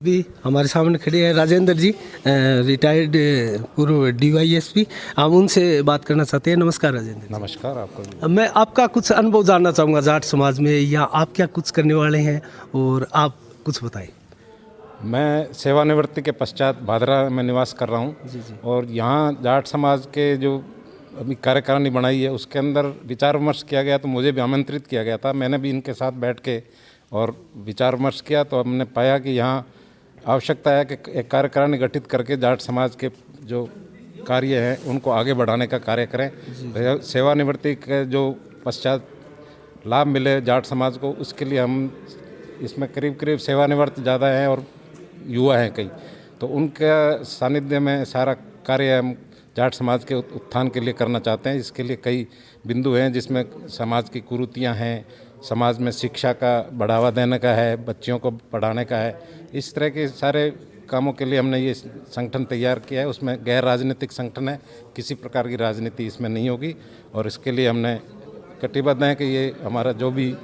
भी हमारे सामने खड़े हैं राजेंद्र जी, रिटायर्ड पूर्व डीवाईएसपी। हम उनसे बात करना चाहते हैं। नमस्कार राजेंद्र जी। नमस्कार आपको भी। मैं आपका कुछ अनुभव जानना चाहूँगा जाट समाज में, या आप क्या कुछ करने वाले हैं, और आप कुछ बताएं। मैं सेवानिवृत्ति के पश्चात भादरा में निवास कर रहा हूँ। जी जी। और यहाँ जाट समाज के जो अभी कार्यकारिणी बनाई है उसके अंदर विचार विमर्श किया गया, तो मुझे भी आमंत्रित किया गया था। मैंने भी इनके साथ बैठ के और विचार विमर्श किया, तो हमने पाया कि यहाँ आवश्यकता है कि एक कार्यकारिणी गठित करके जाट समाज के जो कार्य हैं उनको आगे बढ़ाने का कार्य करें। सेवानिवृत्ति के जो पश्चात लाभ मिले जाट समाज को, उसके लिए हम इसमें करीब करीब सेवानिवृत्त ज़्यादा हैं और युवा हैं कई, तो उनके सानिध्य में सारा कार्य हम जाट समाज के उत्थान के लिए करना चाहते हैं। इसके लिए कई बिंदु हैं जिसमें समाज की कुरीतियाँ हैं, समाज में शिक्षा का बढ़ावा देने का है, बच्चियों को पढ़ाने का है। इस तरह के सारे कामों के लिए हमने ये संगठन तैयार किया है। उसमें गैर राजनीतिक संगठन है, किसी प्रकार की राजनीति इसमें नहीं होगी, और इसके लिए हमने कटिबद्ध हैं कि ये हमारा जो भी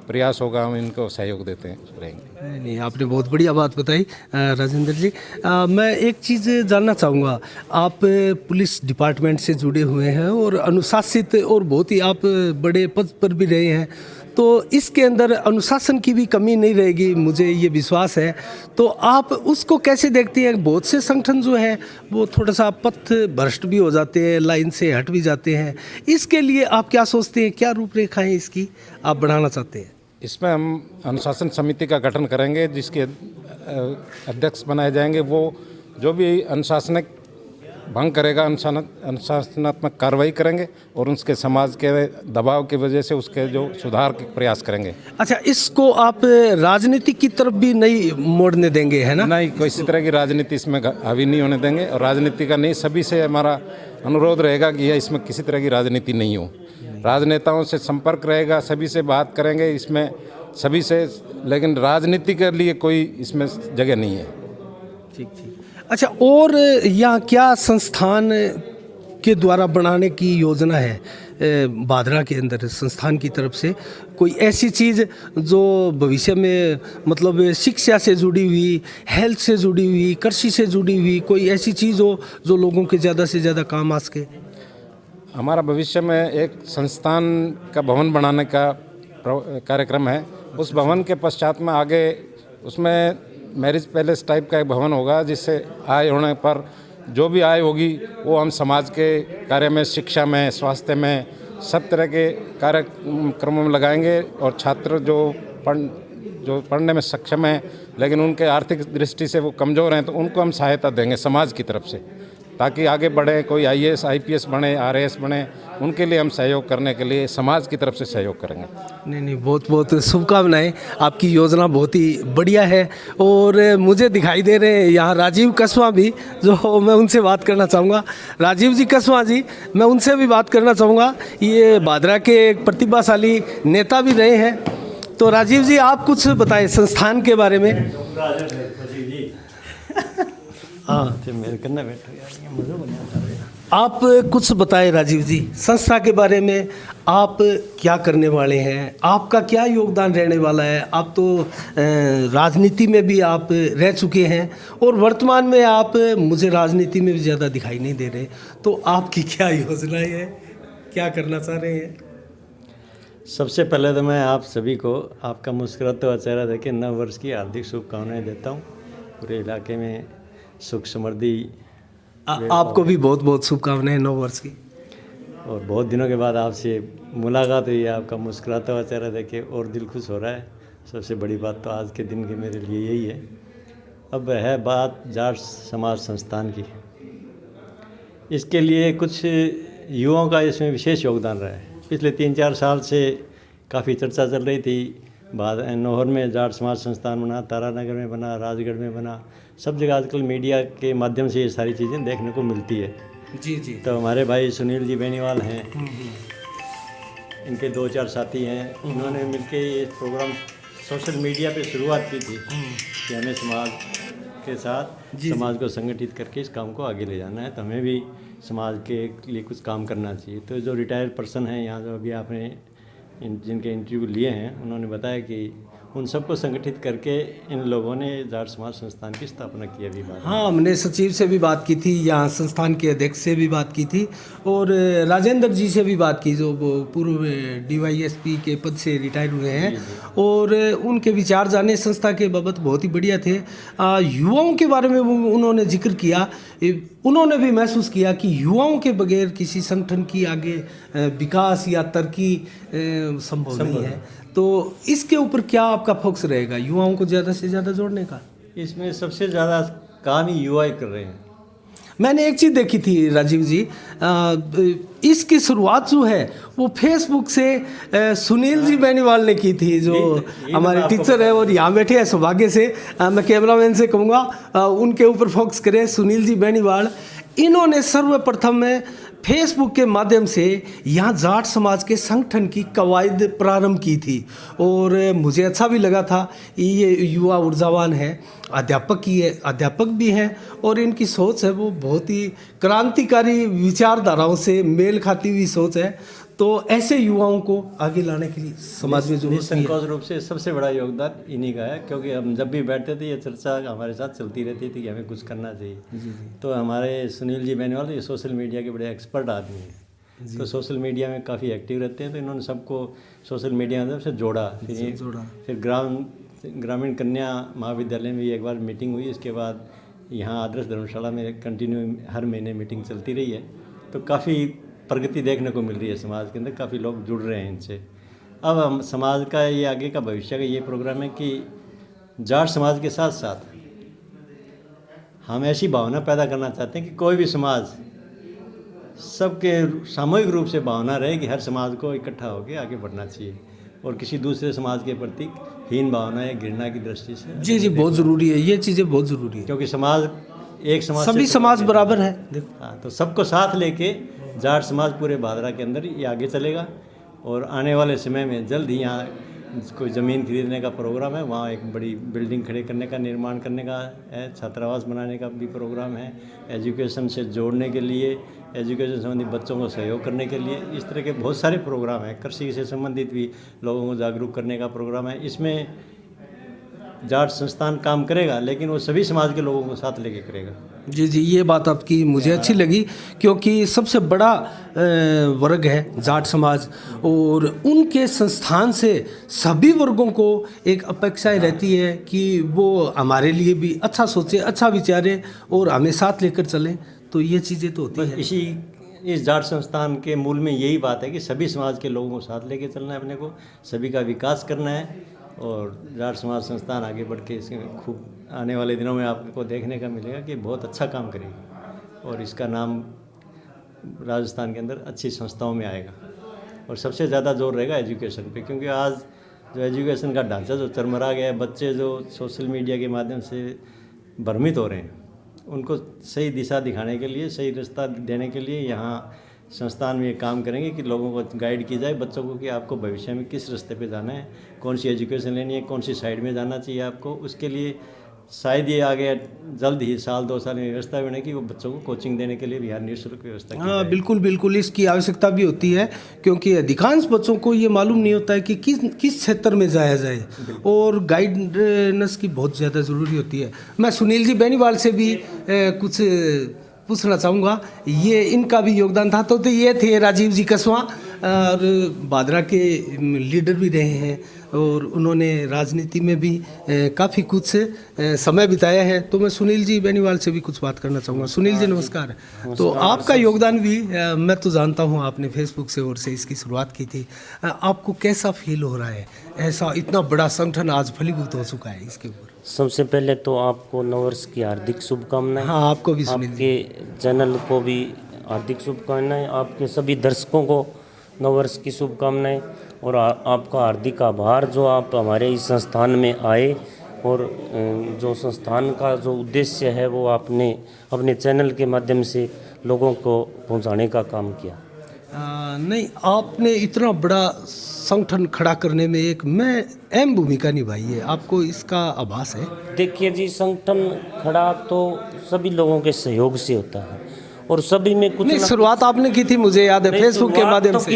प्रयास होगा हम इनको सहयोग देते रहेंगे। नहीं, आपने बहुत बढ़िया बात बताई राजेंद्र जी। मैं एक चीज़ जानना चाहूँगा, आप पुलिस डिपार्टमेंट से जुड़े हुए हैं और अनुशासित और बहुत ही आप बड़े पद पर भी रहे हैं, तो इसके अंदर अनुशासन की भी कमी नहीं रहेगी, मुझे ये विश्वास है। तो आप उसको कैसे देखते हैं? बहुत से संगठन जो है वो थोड़ा सा पथ भ्रष्ट भी हो जाते हैं, लाइन से हट भी जाते हैं। इसके लिए आप क्या सोचते हैं, क्या रूपरेखा है इसकी आप बढ़ाना चाहते हैं? इसमें हम अनुशासन समिति का गठन करेंगे, जिसके अध्यक्ष बनाए जाएंगे। वो जो भी अनुशासनिक भंग करेगा अनुशासनात्मक कार्रवाई करेंगे, और उसके समाज के दबाव की वजह से उसके जो सुधार के प्रयास करेंगे। अच्छा, इसको आप राजनीति की तरफ भी नहीं मोड़ने देंगे, है ना? नहीं, किसी तरह की राजनीति इसमें हावी नहीं होने देंगे, और राजनीति का नहीं, सभी से हमारा अनुरोध रहेगा कि यह इसमें किसी तरह की राजनीति नहीं हो। राजनेताओं से संपर्क रहेगा, सभी से बात करेंगे इसमें, सभी से, लेकिन राजनीति के लिए कोई इसमें जगह नहीं है। ठीक ठीक। अच्छा, और यहाँ क्या संस्थान के द्वारा बनाने की योजना है? भादरा के अंदर संस्थान की तरफ से कोई ऐसी चीज़ जो भविष्य में, मतलब शिक्षा से जुड़ी हुई, हेल्थ से जुड़ी हुई, कृषि से जुड़ी हुई, कोई ऐसी चीज़ हो जो लोगों के ज़्यादा से ज़्यादा काम आ सके? हमारा भविष्य में एक संस्थान का भवन बनाने का कार्यक्रम है। उस भवन के पश्चात में आगे उसमें मैरिज पैलेस टाइप का एक भवन होगा, जिससे आय होने पर जो भी आय होगी वो हम समाज के कार्य में, शिक्षा में, स्वास्थ्य में, सब तरह के कार्यक्रमों में लगाएंगे। और छात्र जो पढ़ने में सक्षम हैं लेकिन उनके आर्थिक दृष्टि से वो कमज़ोर हैं, तो उनको हम सहायता देंगे समाज की तरफ से, ताकि आगे बढ़े, कोई IAS IPS बने, RAS बने, उनके लिए हम सहयोग करने के लिए समाज की तरफ से सहयोग करेंगे। नहीं नहीं, बहुत बहुत शुभकामनाएं। आपकी योजना बहुत ही बढ़िया है। और मुझे दिखाई दे रहे हैं यहाँ राजीव कस्वा भी, जो मैं उनसे बात करना चाहूँगा। राजीव जी कस्वा जी, मैं उनसे भी बात करना चाहूँगा। ये भादरा के एक प्रतिभाशाली नेता भी रहे हैं। तो राजीव जी, आप कुछ बताएं संस्थान के बारे में। हाँ, मेरे करना बैठो यार, मुझे आप कुछ बताएं राजीव जी, संस्था के बारे में। आप क्या करने वाले हैं, आपका क्या योगदान रहने वाला है? आप तो राजनीति में भी आप रह चुके हैं, और वर्तमान में आप मुझे राजनीति में भी ज़्यादा दिखाई नहीं दे रहे, तो आपकी क्या योजनाएं हैं, क्या करना चाह रहे हैं? सबसे पहले तो मैं आप सभी को आपका मुस्कुराता हुआ चेहरा देखे नव वर्ष की हार्दिक शुभकामनाएं देता हूँ। पूरे इलाके में सुख समृद्धि, आपको भी बहुत बहुत शुभकामनाएं नव वर्ष की। और बहुत दिनों के बाद आपसे मुलाकात हुई है, आपका मुस्कुराता हुआ चेहरा देखे और दिल खुश हो रहा है। सबसे बड़ी बात तो आज के दिन की मेरे लिए यही है। अब है बात जाट समाज संस्थान की। इसके लिए कुछ युवाओं का इसमें विशेष योगदान रहा है। पिछले 3-4 साल से काफ़ी चर्चा चल रही थी। नौहर में जाट समाज संस्थान बना, तारानगर में बना, राजगढ़ में बना, सब जगह आजकल मीडिया के माध्यम से ये सारी चीज़ें देखने को मिलती है। जी जी। तो हमारे भाई सुनील जी बेनीवाल हैं, इनके 2-4 साथी हैं, उन्होंने मिलके ये प्रोग्राम सोशल मीडिया पे शुरुआत की थी कि हमें समाज के साथ समाज को संगठित करके इस काम को आगे ले जाना है, तो हमें भी समाज के लिए कुछ काम करना चाहिए। तो जो रिटायर्ड पर्सन हैं यहाँ, जो अभी आपने जिनके इंटरव्यू लिए हैं, उन्होंने बताया कि उन सबको संगठित करके इन लोगों ने जाट समाज संस्थान की स्थापना की अभी बात। हाँ, हमने सचिव से भी बात की थी, यहाँ संस्थान के अध्यक्ष से भी बात की थी और राजेंद्र जी से भी बात की, जो वो पूर्व DYSP के पद से रिटायर हुए हैं, और उनके विचार जाने संस्था के बाबत बहुत ही बढ़िया थे। युवाओं के बारे में उन्होंने जिक्र किया, उन्होंने भी महसूस किया कि युवाओं के बगैर किसी संगठन की आगे विकास या तरक्की संभव नहीं है। तो इसके ऊपर क्या आपका फोकस रहेगा, युवाओं को ज़्यादा से ज़्यादा जोड़ने का? इसमें सबसे ज़्यादा काम ही युवा ही कर रहे हैं। मैंने एक चीज़ देखी थी राजीव जी, इसकी शुरुआत जो है वो फेसबुक से सुनील जी बेनीवाल ने की थी, जो हमारे टीचर है और यहाँ बैठे हैं सौभाग्य से। मैं कैमरामैन से कहूँगा उनके ऊपर फोकस करें। सुनील जी बेनीवाल, इन्होंने सर्वप्रथम फेसबुक के माध्यम से यहाँ जाट समाज के संगठन की कवायद प्रारंभ की थी और मुझे अच्छा भी लगा था। ये युवा ऊर्जावान है, अध्यापक भी हैं और इनकी सोच है वो बहुत ही क्रांतिकारी विचारधाराओं से मेल खाती हुई सोच है। तो ऐसे युवाओं को आगे लाने के लिए समाज में जरूरत है। निसंकोच रूप से सबसे बड़ा योगदान इन्हीं का है, क्योंकि हम जब भी बैठते थे ये चर्चा हमारे साथ चलती रहती थी कि हमें कुछ करना चाहिए। तो हमारे सुनील जी बेनीवाल ये सोशल मीडिया के बड़े एक्सपर्ट आदमी हैं, तो सोशल मीडिया में काफ़ी एक्टिव रहते हैं। तो इन्होंने सबको सोशल मीडिया की तरफ से जोड़ा। फिर ग्रामीण कन्या महाविद्यालय में एक बार मीटिंग हुई, इसके बाद यहाँ आदर्श धर्मशाला में कंटिन्यू हर महीने मीटिंग चलती रही है। तो काफ़ी प्रगति देखने को मिल रही है समाज के अंदर, काफ़ी लोग जुड़ रहे हैं इनसे। अब हम समाज का ये आगे का भविष्य का ये प्रोग्राम है कि जाट समाज के साथ साथ हम ऐसी भावना पैदा करना चाहते हैं कि कोई भी समाज सबके सामूहिक रूप से भावना रहे कि हर समाज को इकट्ठा होकर आगे बढ़ना चाहिए और किसी दूसरे समाज के प्रति हीन भावना या घृणा की दृष्टि से। जी, बहुत ज़रूरी है, ये चीज़ें बहुत ज़रूरी है, क्योंकि समाज एक समाज, सभी समाज बराबर है। हाँ, तो सबको साथ लेके जाट समाज पूरे भादरा के अंदर ये आगे चलेगा और आने वाले समय में जल्द ही यहाँ कोई ज़मीन खरीदने का प्रोग्राम है, वहाँ एक बड़ी बिल्डिंग खड़े करने का, निर्माण करने का है, छात्रावास बनाने का भी प्रोग्राम है, एजुकेशन से जोड़ने के लिए, एजुकेशन संबंधी बच्चों को सहयोग करने के लिए, इस तरह के बहुत सारे प्रोग्राम हैं। कृषि से संबंधित भी लोगों को जागरूक करने का प्रोग्राम है। इसमें जाट संस्थान काम करेगा, लेकिन वो सभी समाज के लोगों को साथ लेके करेगा। जी, ये बात आपकी मुझे अच्छी लगी, क्योंकि सबसे बड़ा वर्ग है जाट समाज और उनके संस्थान से सभी वर्गों को एक अपेक्षाएं रहती है कि वो हमारे लिए भी अच्छा सोचे, अच्छा विचारे और हमें साथ लेकर चलें। तो ये चीज़ें तो होती है। इस जाट संस्थान के मूल में यही बात है कि सभी समाज के लोगों को साथ लेके चलना है, अपने को सभी का विकास करना है और जाट समाज संस्थान आगे बढ़ के इसमें खूब आने वाले दिनों में आपको देखने का मिलेगा कि बहुत अच्छा काम करेगी और इसका नाम राजस्थान के अंदर अच्छी संस्थाओं में आएगा। और सबसे ज़्यादा जोर रहेगा एजुकेशन पे, क्योंकि आज जो एजुकेशन का ढांचा जो चरमरा गया है, बच्चे जो सोशल मीडिया के माध्यम से भ्रमित हो रहे हैं, उनको सही दिशा दिखाने के लिए, सही रास्ता देने के लिए यहाँ संस्थान में ये काम करेंगे कि लोगों को गाइड की जाए, बच्चों को, कि आपको भविष्य में किस रास्ते पे जाना है, कौन सी एजुकेशन लेनी है, कौन सी साइड में जाना चाहिए आपको। उसके लिए शायद ये आगे जल्द ही 1-2 साल में व्यवस्था बनेगी, वो बच्चों को कोचिंग देने के लिए भी यहाँ निःशुल्क व्यवस्था की। हाँ, बिल्कुल इसकी आवश्यकता भी होती है, क्योंकि अधिकांश बच्चों को ये मालूम नहीं होता है कि किस क्षेत्र में जाया जाए और गाइडेंस की बहुत ज़्यादा ज़रूरी होती है। मैं सुनील जी बेनीवाल से भी कुछ पूछना चाहूँगा, ये इनका भी योगदान था। तो ये थे राजीव जी कसवा और भादरा के लीडर भी रहे हैं और उन्होंने राजनीति में भी काफ़ी कुछ समय बिताया है। तो मैं सुनील जी बेनीवाल से भी कुछ बात करना चाहूँगा। सुनील जी नमस्कार। तो आपका योगदान भी मैं तो जानता हूँ, आपने फेसबुक से और से इसकी शुरुआत की थी। आपको कैसा फील हो रहा है, ऐसा इतना बड़ा संगठन आज फलीभूत हो चुका है इसके ऊपर? सबसे पहले तो आपको नववर्ष की हार्दिक शुभकामनाएं। हाँ, आपको भी, आपके चैनल को भी हार्दिक शुभकामनाएं, आपके सभी दर्शकों को नववर्ष की शुभकामनाएं और आपका हार्दिक आभार जो आप हमारे इस संस्थान में आए और जो संस्थान का जो उद्देश्य है वो आपने अपने चैनल के माध्यम से लोगों को पहुंचाने का काम किया। नहीं, आपने इतना बड़ा संगठन खड़ा करने में एक अहम भूमिका निभाई है, आपको इसका आभास है? देखिए जी, संगठन खड़ा तो सभी लोगों के सहयोग से होता है और सभी में कुछ नहीं, ना शुरुआत आपने की थी, मुझे याद है, नहीं, फेसबुक के शुरुआत माध्यम तो से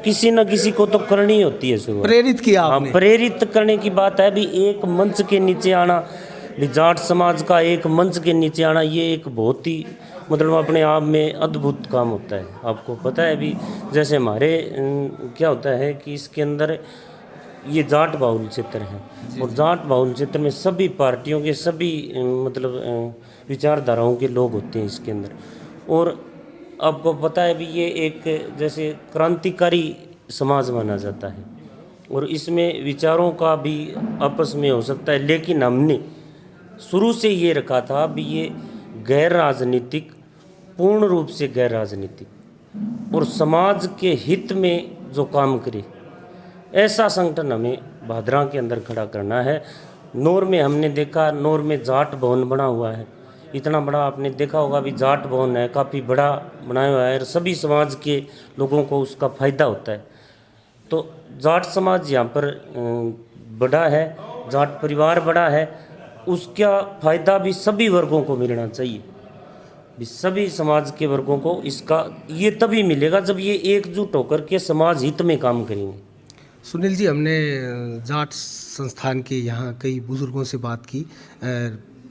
किसी न किसी को तो करनी होती है शुरुआत। प्रेरित किया हाँ, आपने। प्रेरित करने की बात है। भी एक मंच के नीचे आना, भी जाट समाज का एक मंच के नीचे आना, ये एक बहुत ही मतलब अपने आप में अद्भुत काम होता है। आपको पता है भी जैसे हमारे क्या होता है कि इसके अंदर ये जाट बाहुल क्षेत्र है, और जाट बाहुल क्षेत्र में सभी पार्टियों के सभी मतलब विचारधाराओं के लोग होते हैं इसके अंदर। और आपको पता है भी ये एक जैसे क्रांतिकारी समाज माना जाता है, और इसमें विचारों का भी आपस में हो सकता है, लेकिन हमने शुरू से ये रखा था भी ये गैर राजनीतिक, पूर्ण रूप से गैर राजनीतिक और समाज के हित में जो काम करे ऐसा संगठन हमें भादरा के अंदर खड़ा करना है। नौर में हमने देखा, नौर में जाट भवन बना हुआ है, इतना बड़ा आपने देखा होगा भी जाट भवन है, काफ़ी बड़ा बनाया हुआ है और सभी समाज के लोगों को उसका फ़ायदा होता है। तो जाट समाज यहाँ पर बड़ा है, जाट परिवार बड़ा है, उसका फ़ायदा भी सभी वर्गों को मिलना चाहिए, भी सभी समाज के वर्गों को इसका ये तभी मिलेगा जब ये एकजुट होकर के समाज हित में काम करेंगे। सुनील जी, हमने जाट संस्थान के यहाँ कई बुजुर्गों से बात की,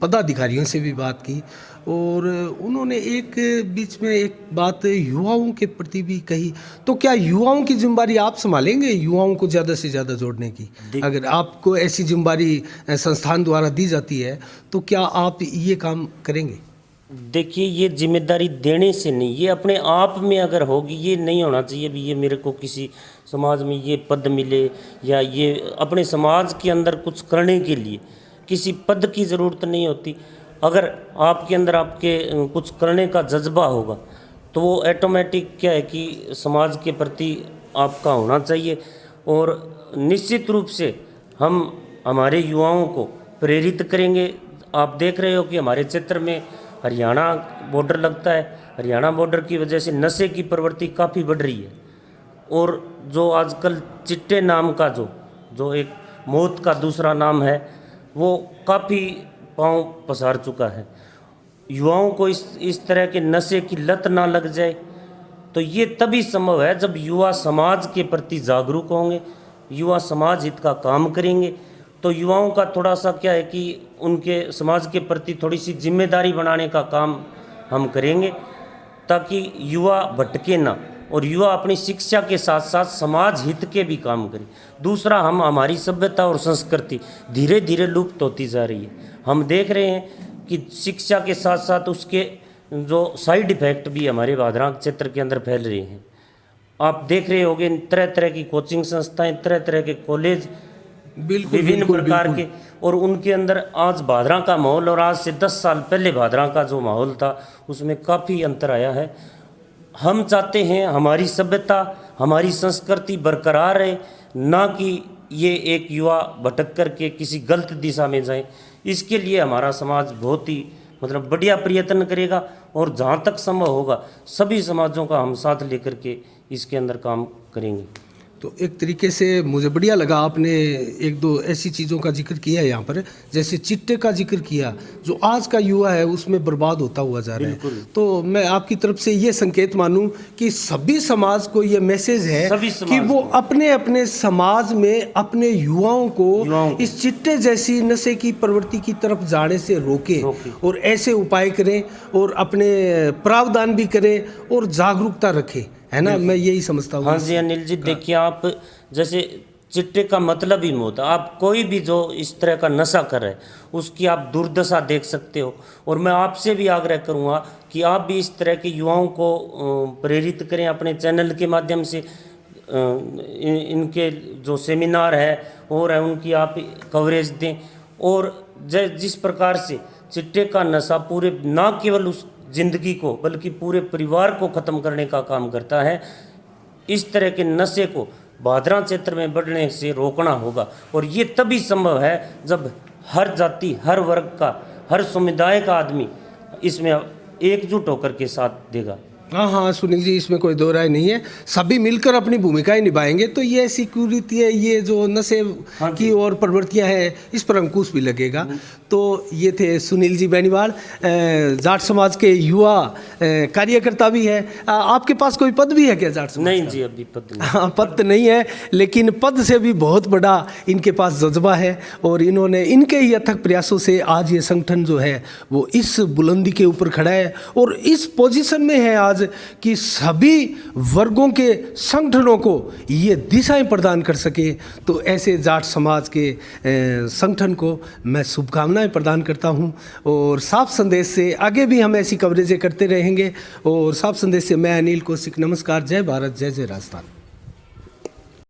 पदाधिकारियों से भी बात की, और उन्होंने एक बीच में एक बात युवाओं के प्रति भी कही। तो क्या युवाओं की जिम्मेदारी आप संभालेंगे, युवाओं को ज़्यादा से ज़्यादा जोड़ने की? अगर आपको ऐसी जिम्मेदारी संस्थान द्वारा दी जाती है तो क्या आप ये काम करेंगे? देखिए, ये जिम्मेदारी देने से नहीं, ये अपने आप में अगर होगी, ये नहीं होना चाहिए भी ये मेरे को किसी समाज में ये पद मिले या ये अपने समाज के अंदर कुछ करने के लिए किसी पद की ज़रूरत नहीं होती। अगर आपके अंदर आपके कुछ करने का जज्बा होगा तो वो ऑटोमेटिक क्या है कि समाज के प्रति आपका होना चाहिए। और निश्चित रूप से हम हमारे युवाओं को प्रेरित करेंगे। आप देख रहे हो कि हमारे क्षेत्र में हरियाणा बॉर्डर लगता है, हरियाणा बॉर्डर की वजह से नशे की प्रवृत्ति काफ़ी बढ़ रही है, और जो आजकल चिट्टे नाम का जो एक मौत का दूसरा नाम है वो काफ़ी पांव पसार चुका है। युवाओं को इस तरह के नशे की लत ना लग जाए, तो ये तभी संभव है जब युवा समाज के प्रति जागरूक होंगे, युवा समाज हित का काम करेंगे। तो युवाओं का थोड़ा सा क्या है कि उनके समाज के प्रति थोड़ी सी जिम्मेदारी बनाने का काम हम करेंगे, ताकि युवा भटके ना, और युवा अपनी शिक्षा के साथ साथ समाज हित के भी काम करें। दूसरा, हमारी सभ्यता और संस्कृति धीरे धीरे लुप्त होती जा रही है। हम देख रहे हैं कि शिक्षा के साथ साथ उसके जो साइड इफ़ेक्ट भी हमारे भादरा क्षेत्र के अंदर फैल रहे हैं। आप देख रहे होंगे तरह तरह की कोचिंग संस्थाएं, तरह तरह के कॉलेज, विभिन्न प्रकार के, और उनके अंदर आज भादरा का माहौल और आज से 10 साल पहले भादरा का जो माहौल था उसमें काफ़ी अंतर आया है। हम चाहते हैं हमारी सभ्यता, हमारी संस्कृति बरकरार रहे, ना कि ये एक युवा भटक कर के किसी गलत दिशा में जाए। इसके लिए हमारा समाज बहुत ही मतलब बढ़िया प्रयत्न करेगा, और जहाँ तक संभव होगा सभी समाजों का हम साथ लेकर के इसके अंदर काम करेंगे। तो एक तरीके से मुझे बढ़िया लगा, आपने एक दो ऐसी चीज़ों का जिक्र किया है यहाँ पर, जैसे चिट्टे का जिक्र किया, जो आज का युवा है उसमें बर्बाद होता हुआ जा रहा है। तो मैं आपकी तरफ से ये संकेत मानूं कि सभी समाज को ये मैसेज है कि वो अपने अपने समाज में अपने युवाओं को इस चिट्टे जैसी नशे की प्रवृत्ति की तरफ जाने से रोके और ऐसे उपाय करें और अपने प्रावधान भी करें और जागरूकता रखें, है ना? मैं यही समझता हूँ। हाँ जी अनिल जी, देखिए आप जैसे चिट्टे का मतलब ही मौत। आप कोई भी जो इस तरह का नशा कर रहे उसकी आप दुर्दशा देख सकते हो, और मैं आपसे भी आग्रह करूँगा कि आप भी इस तरह के युवाओं को प्रेरित करें अपने चैनल के माध्यम से। इनके जो सेमिनार है और है उनकी आप कवरेज दें, और जिस प्रकार से चिट्टे का नशा पूरे ना केवल उस ज़िंदगी को बल्कि पूरे परिवार को ख़त्म करने का काम करता है, इस तरह के नशे को भादरा क्षेत्र में बढ़ने से रोकना होगा। और ये तभी संभव है जब हर जाति, हर वर्ग का, हर समुदाय का आदमी इसमें एकजुट होकर के साथ देगा। हाँ हाँ सुनील जी, इसमें कोई दो राय नहीं है। सभी मिलकर अपनी भूमिकाएं निभाएंगे तो ये सिक्योरिटी है, ये जो नशे की और प्रवृत्तियां हैं, इस पर अंकुश भी लगेगा। तो ये थे सुनील जी बेनीवाल, जाट समाज के युवा कार्यकर्ता भी है। आपके पास कोई पद भी है क्या जाट समाज? नहीं जी, अभी पद नहीं। हाँ, पद तो नहीं है, लेकिन पद से भी बहुत बड़ा इनके पास जज्बा है और इन्होंने इनके ही अथक प्रयासों से आज ये संगठन जो है वो इस बुलंदी के ऊपर खड़ा है और इस पोजीशन में है आज कि सभी वर्गों के संगठनों को ये दिशाएं प्रदान कर सके। तो ऐसे जाट समाज के संगठन को मैं शुभकामनाएं प्रदान करता हूं और साफ संदेश से आगे भी हम ऐसी कवरेजें करते रहेंगे। और साफ संदेश से मैं अनिल कौशिक, नमस्कार, जय भारत, जय जय राजस्थान।